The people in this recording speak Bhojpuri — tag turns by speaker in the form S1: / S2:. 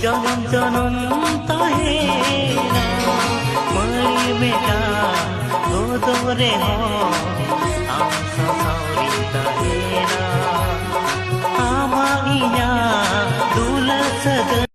S1: जन्म जन्म तहेना मरी बेटा गोदरे हो आम सावरी तहेना आमा इना दुला सदा